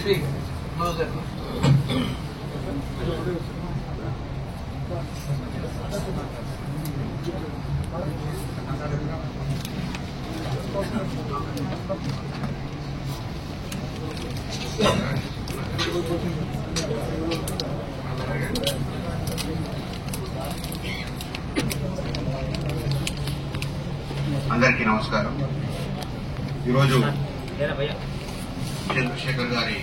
Speak. Closer. అందరికీ నమస్కారం. ఈరోజు చంద్రశేఖర్ గారి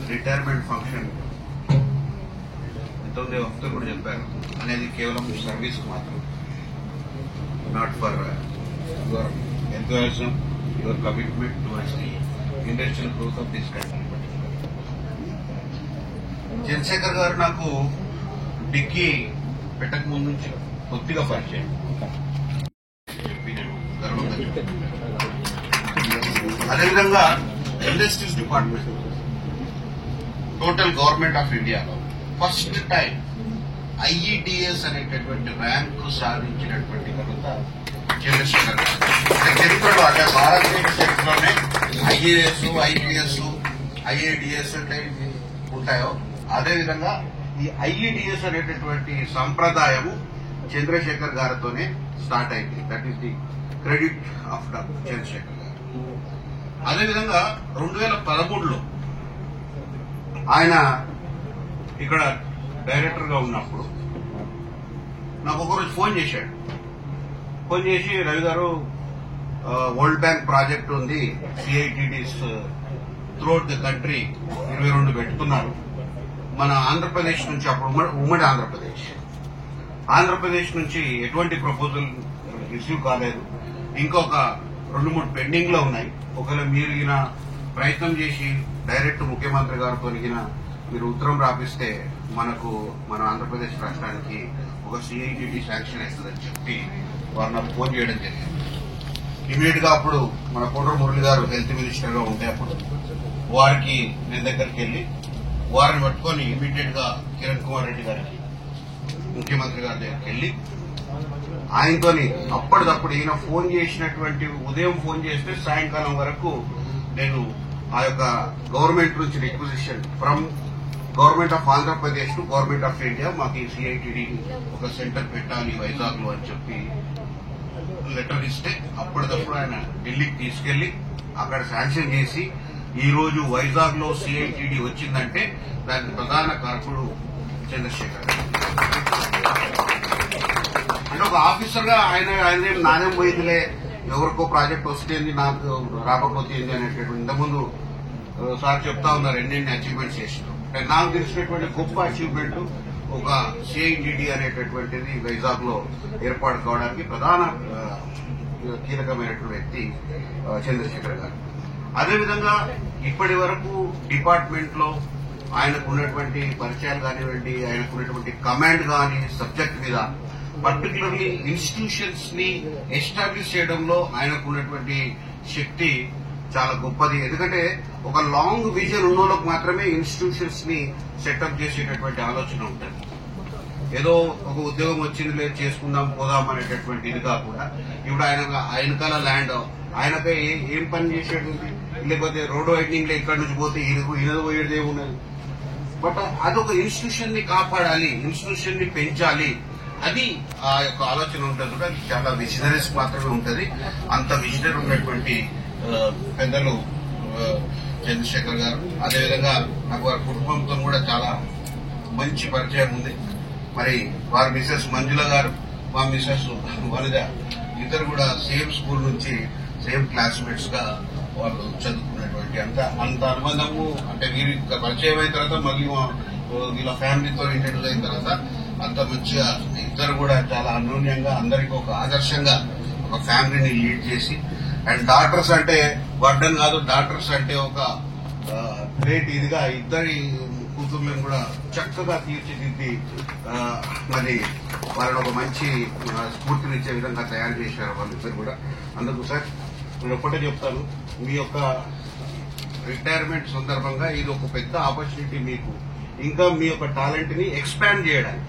రిటైర్మెంట్ ఫంక్షన్ ఎంతోంది వక్తలు కూడా చెప్పారు అనేది కేవలం సర్వీస్ మాత్రం, not for your enthusiasm, your commitment towards the industrial growth of this country. Chandrashekhar గారు నాకు డిక్కీ పెట్టక ముందు నుంచి కొద్దిగా పరిచయం చెప్పి నేను గర్వంగా చెప్తాను. అదేవిధంగా industries department total government of ఇండియాలో ఫస్ట్ టైం ఐఈడిఎస్ అనేటటువంటి ర్యాంకు సాధించినటువంటి ఘనత చంద్రశేఖర్ గారు. చరిత్రలో అంటే భారతదేశ చరిత్రలోనే ఐఏఎస్, ఐపీఎస్, ఐఏడిఎస్ అంటే ఉంటాయో అదేవిధంగా ఈ ఐఈడిఎస్ అనేటటువంటి సంప్రదాయము చంద్రశేఖర్ గారితోనే స్టార్ట్ అయింది. That is the credit of doctor Chandrashekhar గారు. అదేవిధంగా 2013లో ఆయన ఇక్కడ డైరెక్టర్ గా ఉన్నప్పుడు నాకు ఒకరోజు ఫోన్ చేశాడు. ఫోన్ చేసి, రవి గారు వరల్డ్ బ్యాంక్ ప్రాజెక్ట్ ఉంది, సిఐటిడిస్ త్రూఅవుట్ ద కంట్రీ 22 పెట్టుకున్నారు. మన ఆంధ్రప్రదేశ్ నుంచి అప్పుడు ఉమ్మడి ఆంధ్రప్రదేశ్ నుంచి ఎటువంటి ప్రపోజల్ రిసీవ్ కాలేదు. ఇంకొక 2-3 పెండింగ్ లో ఉన్నాయి. ఒకవేళ మీరు ఈయన ప్రయత్నం చేసి డైరెక్ట్ ముఖ్యమంత్రి గారితో మీరు ఉత్తరం రాపిస్తే మన ఆంధ్రప్రదేశ్ రాష్ట్రానికి ఒక సిఐటిడి శాంక్షన్ అవుతుందని చెప్పి వారు నాకు ఫోన్ చేయడం జరిగింది. ఇమీడియట్ గా అప్పుడు మన కోటూరు మురళి గారు హెల్త్ మినిస్టర్ గా ఉంటే అప్పుడు వారికి నేను దగ్గరికి వెళ్లి వారిని పట్టుకొని ఇమీడియట్ గా కిరణ్ కుమార్ రెడ్డి గారికి ముఖ్యమంత్రి గారి దగ్గరికి వెళ్లి ఆయనతో అప్పటిదప్పుడు ఈయన ఫోన్ చేసినటువంటి ఉదయం ఫోన్ చేస్తే సాయంకాలం వరకు నేను ఆ యొక్క గవర్నమెంట్ నుంచి requisition from government of Andhra Pradesh to government of India మాకు ఈ సిఐటిడి ఒక సెంటర్ పెట్టాలి వైజాగ్ లో అని చెప్పి లెటర్ ఇస్తే అప్పటిదప్పుడు ఆయన ఢిల్లీకి తీసుకెళ్లి అక్కడ శాంక్షన్ చేసి ఈ రోజు వైజాగ్ లో సిఐటిడి వచ్చిందంటే దానికి ప్రధాన కారకుడు చంద్రశేఖర్. అంటే ఒక ఆఫీసర్ గా ఆయన నాణ్యం పోయిందిలే, ఎవరికో ప్రాజెక్ట్ వస్తే నాకు రాకపోతే అనేటటువంటి ఇంతకుముందు సార్ చెప్తా ఉన్నారు ఎన్నెన్ని అచీవ్మెంట్స్ చేసినాం. నాకు తెలిసినటువంటి గొప్ప అచీవ్మెంట్ ఒక సిఐటిడి అనేటటువంటిది వైజాగ్ లో ఏర్పాటు కావడానికి ప్రధాన కీలకమైనటువంటి వ్యక్తి చంద్రశేఖర్ గారు. అదేవిధంగా ఇప్పటి వరకు డిపార్ట్మెంట్ లో ఆయనకున్నటువంటి పరిచయాలు కానివ్వండి, ఆయనకున్నటువంటి కమాండ్ కానీ సబ్జెక్ట్ మీద పర్టికులర్లీ ఇన్స్టిట్యూషన్స్ ని ఎస్టాబ్లిష్ చేయడంలో ఆయనకున్నటువంటి శక్తి చాలా గొప్పది. ఎందుకంటే ఒక లాంగ్ విజన్ ఉన్నోళ్ళకు మాత్రమే ఇన్స్టిట్యూషన్స్ ని సెటప్ చేసేటటువంటి ఆలోచన ఉంటుంది. ఏదో ఒక ఉద్యోగం వచ్చింది లేదు చేసుకుందాం పోదాం అనేటటువంటి ఇది కాకుండా ఇప్పుడు ఆయనకాల ల్యాండ్ ఆయనపై ఏం పని చేసేది, లేకపోతే రోడ్డు వైడ్నింగ్ లో ఇక్కడ నుంచి పోతే ఈయనది పోయేది ఏమున్నది. బట్ అదొక ఇన్స్టిట్యూషన్ ని కాపాడాలి, ఇన్స్టిట్యూషన్ ని పెంచాలి, అది ఆ యొక్క ఆలోచన ఉంటుంది. అది చాలా విజనరీస్ మాత్రమే ఉంటుంది. అంత విజనరీ ఉన్నటువంటి పెద్దలు చంద్రశేఖర్ గారు. అదేవిధంగా నాకు వారి కుటుంబంతో కూడా చాలా మంచి పరిచయం ఉంది. మరి వారి మిసెస్ మంజుల గారు, మా మిసెస్ వనజ ఇద్దరు కూడా సేమ్ స్కూల్ నుంచి సేమ్ క్లాస్మేట్స్ గా వాళ్ళు చదువుకున్నటువంటి అంత అనుబంధము. అంటే వీరి పరిచయం అయిన తర్వాత మళ్ళీ వీళ్ళ ఫ్యామిలీతో ఇంటర్వ్యూ అయిన తర్వాత అంత మంచిగా ఇద్దరు కూడా చాలా అన్యోన్యంగా అందరికీ ఒక ఆదర్శంగా ఒక ఫ్యామిలీని లీడ్ చేసి, అండ్ డాక్టర్స్ అంటే వర్డన్ కాదు, డాక్టర్స్ అంటే ఒక గ్రేట్ ఇదిగా ఇద్దరి కూతుర్లను కూడా చక్కగా తీర్చిదిద్ది మరి వాళ్ళని ఒక మంచి స్ఫూర్తినిచ్చే విధంగా తయారు చేశారు వాళ్ళిద్దరు కూడా. అందుకు సార్ నేను ఒక్కటే చెప్తాను, మీ యొక్క రిటైర్మెంట్ సందర్భంగా ఇది ఒక పెద్ద ఆపర్చునిటీ మీకు, ఇంకా మీ యొక్క టాలెంట్ ని ఎక్స్పాండ్ చేయడానికి.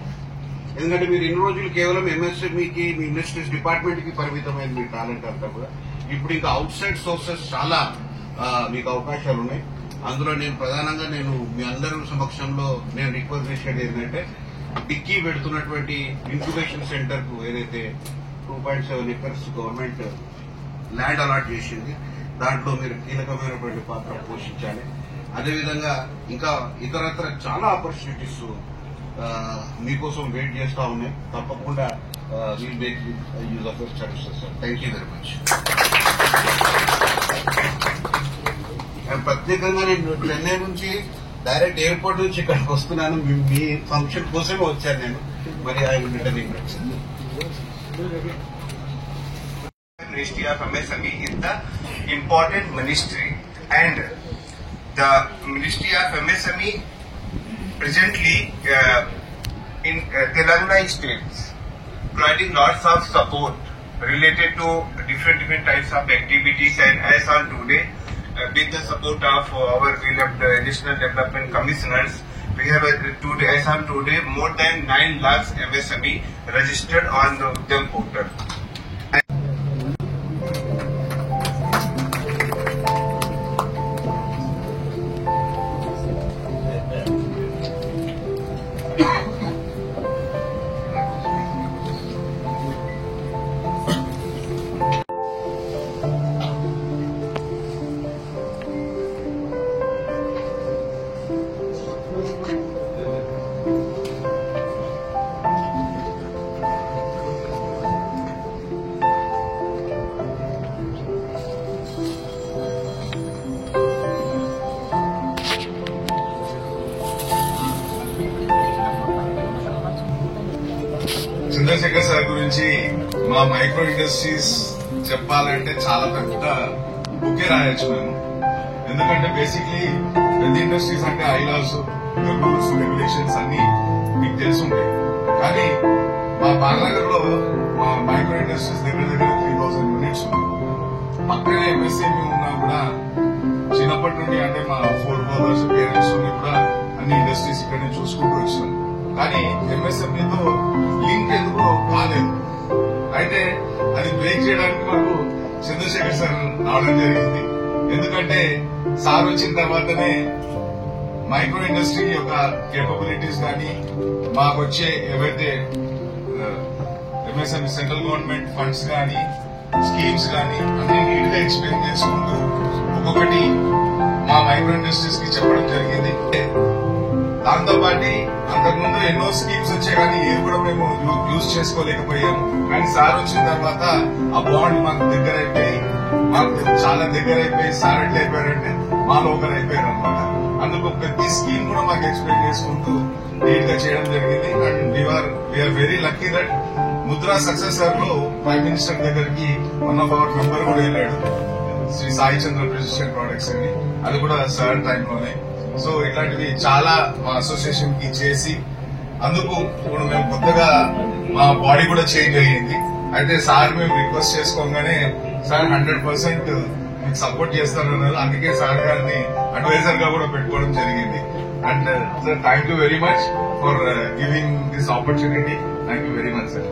ఎందుకంటే మీరు ఇన్ని రోజులు కేవలం ఎంఎస్ఎంఈకి, మీ ఇండస్ట్రీస్ డిపార్ట్మెంట్ కి పరిమితమైన మీ టాలెంట్ అంతా కూడా ఇప్పుడు ఇంకా అవుట్ సైడ్ సోర్సెస్ చాలా మీకు అవకాశాలు ఉన్నాయి. అందులో నేను ప్రధానంగా మీ అందరి సమక్షంలో నేను రిక్వెస్ట్ చేసేది ఏంటంటే డిక్కీ పెడుతున్నటువంటి ఇంక్యుబేషన్ సెంటర్ కు ఏదైతే 2.7 ఎకర్స్ గవర్నమెంట్ ల్యాండ్ అలాట్ చేసింది దాంట్లో మీరు కీలకమైనటువంటి పాత్ర పోషించాలి. అదేవిధంగా ఇంకా ఇతరత్ర చాలా ఆపర్చునిటీస్ మీకోసం వెయిట్ చేస్తా ఉన్నాయి. తప్పకుండా will make use of your services sir. Thank you very much. ప్రత్యేకంగా నేను చెన్నై నుంచి డైరెక్ట్ ఎయిర్పోర్ట్ నుంచి ఇక్కడికి వస్తున్నాను. మీ ఫంక్షన్ కోసమే వచ్చాను నేను. మరి ఆయన Ministry of MSME is the important ministry, and the Ministry of MSME presently in Telangana states providing lots of support related to different types of activities, and as on today with the support of our National Development Commissioners, we have as on today more than 9 lakhs MSME registered on the Udyam portal. Chandrashekhar sir గురించి మా micro industries చెప్పాలంటే చాలా పెద్ద bouquet రాయొచ్చు మేము. ఎందుకంటే basically పెద్ద industries అంటే ఐలాస్, రూల్స్, రెగ్యులేషన్స్ అన్ని మీకు తెలుసుంటాయి. కానీ మా బాలనగర్ లో మా మైక్రో ఇండస్ట్రీస్ దగ్గర 3000 యూనిట్స్ ఉంది. పక్కనే ఎంఎస్ఎంఈ ఉన్నా కూడా చిన్నప్పటి నుండి అంటే మా 4 బ్రదర్స్ పేరెంట్స్ నుండి కూడా అన్ని ఇండస్ట్రీస్ ఇక్కడనే చూసుకుంటూ వచ్చాం. కానీ ఎంఎస్ఎంఈతో లింక్ ఎందుకో కాలేదు. అయితే అది బ్రేక్ చేయడానికి మాకు చంద్రశేఖర్ సార్ రావడం జరిగింది. ఎందుకంటే సార్ వచ్చిన తర్వాతనే మైక్రో ఇండస్ట్రీ యొక్క కేపబిలిటీస్ కానీ మాకు వచ్చే ఏవైతే ఎంఎస్ఎంఈ సెంట్రల్ గవర్నమెంట్ ఫండ్స్ కానీ స్కీమ్స్ కానీ అన్ని నీట్ గా ఎక్స్ప్లెయిన్ చేసుకుంటూ ఒక్కొక్కటి మా మైక్రో ఇండస్ట్రీస్ కి చెప్పడం జరిగింది. దాంతో పాటు అంతకుముందు ఎన్నో స్కీమ్స్ వచ్చాయి కానీ ఏవి కూడా మేము యూజ్ చేసుకోలేకపోయాము. కానీ సార్ వచ్చిన తర్వాత ఆ బాండ్ మాకు దగ్గర అయిపోయి చాలా దగ్గర అయిపోయి సార్ ఎట్లా అయిపోయారంటే మాలో ఒకరు అయిపోయారు అనమాట. అందుకు ప్రతి స్కీమ్ కూడా మాకు ఎక్స్ప్లెయిన్ చేసుకుంటూ నీట్ గా చేయడం జరిగింది. And we are very lucky that Mudra successor లో ప్రైమ్ మినిస్టర్ దగ్గరికి వన్ ఆఫ్ అవర్ మెంబర్ కూడా వెళ్ళాడు, శ్రీ సాయి చంద్ర ప్రెసిడెంట్ ప్రాడక్ట్స్ అని. అది కూడా సార్ టైంలోనే. సో ఇట్లాంటివి చాలా మా అసోసియేషన్ కి చేసి అందుకు ఇప్పుడు మేము కొత్తగా మా బాడీ కూడా చేంజ్ అయ్యింది. అయితే సార్ మేము రిక్వెస్ట్ చేసుకోగానే సార్ 100% మీకు సపోర్ట్ చేస్తారన్నారు. అందుకే సార్ గారిని అడ్వైజర్ గా కూడా పెట్టుకోవడం జరిగింది. And sir thank you very much for giving this opportunity. Thank you very much sir.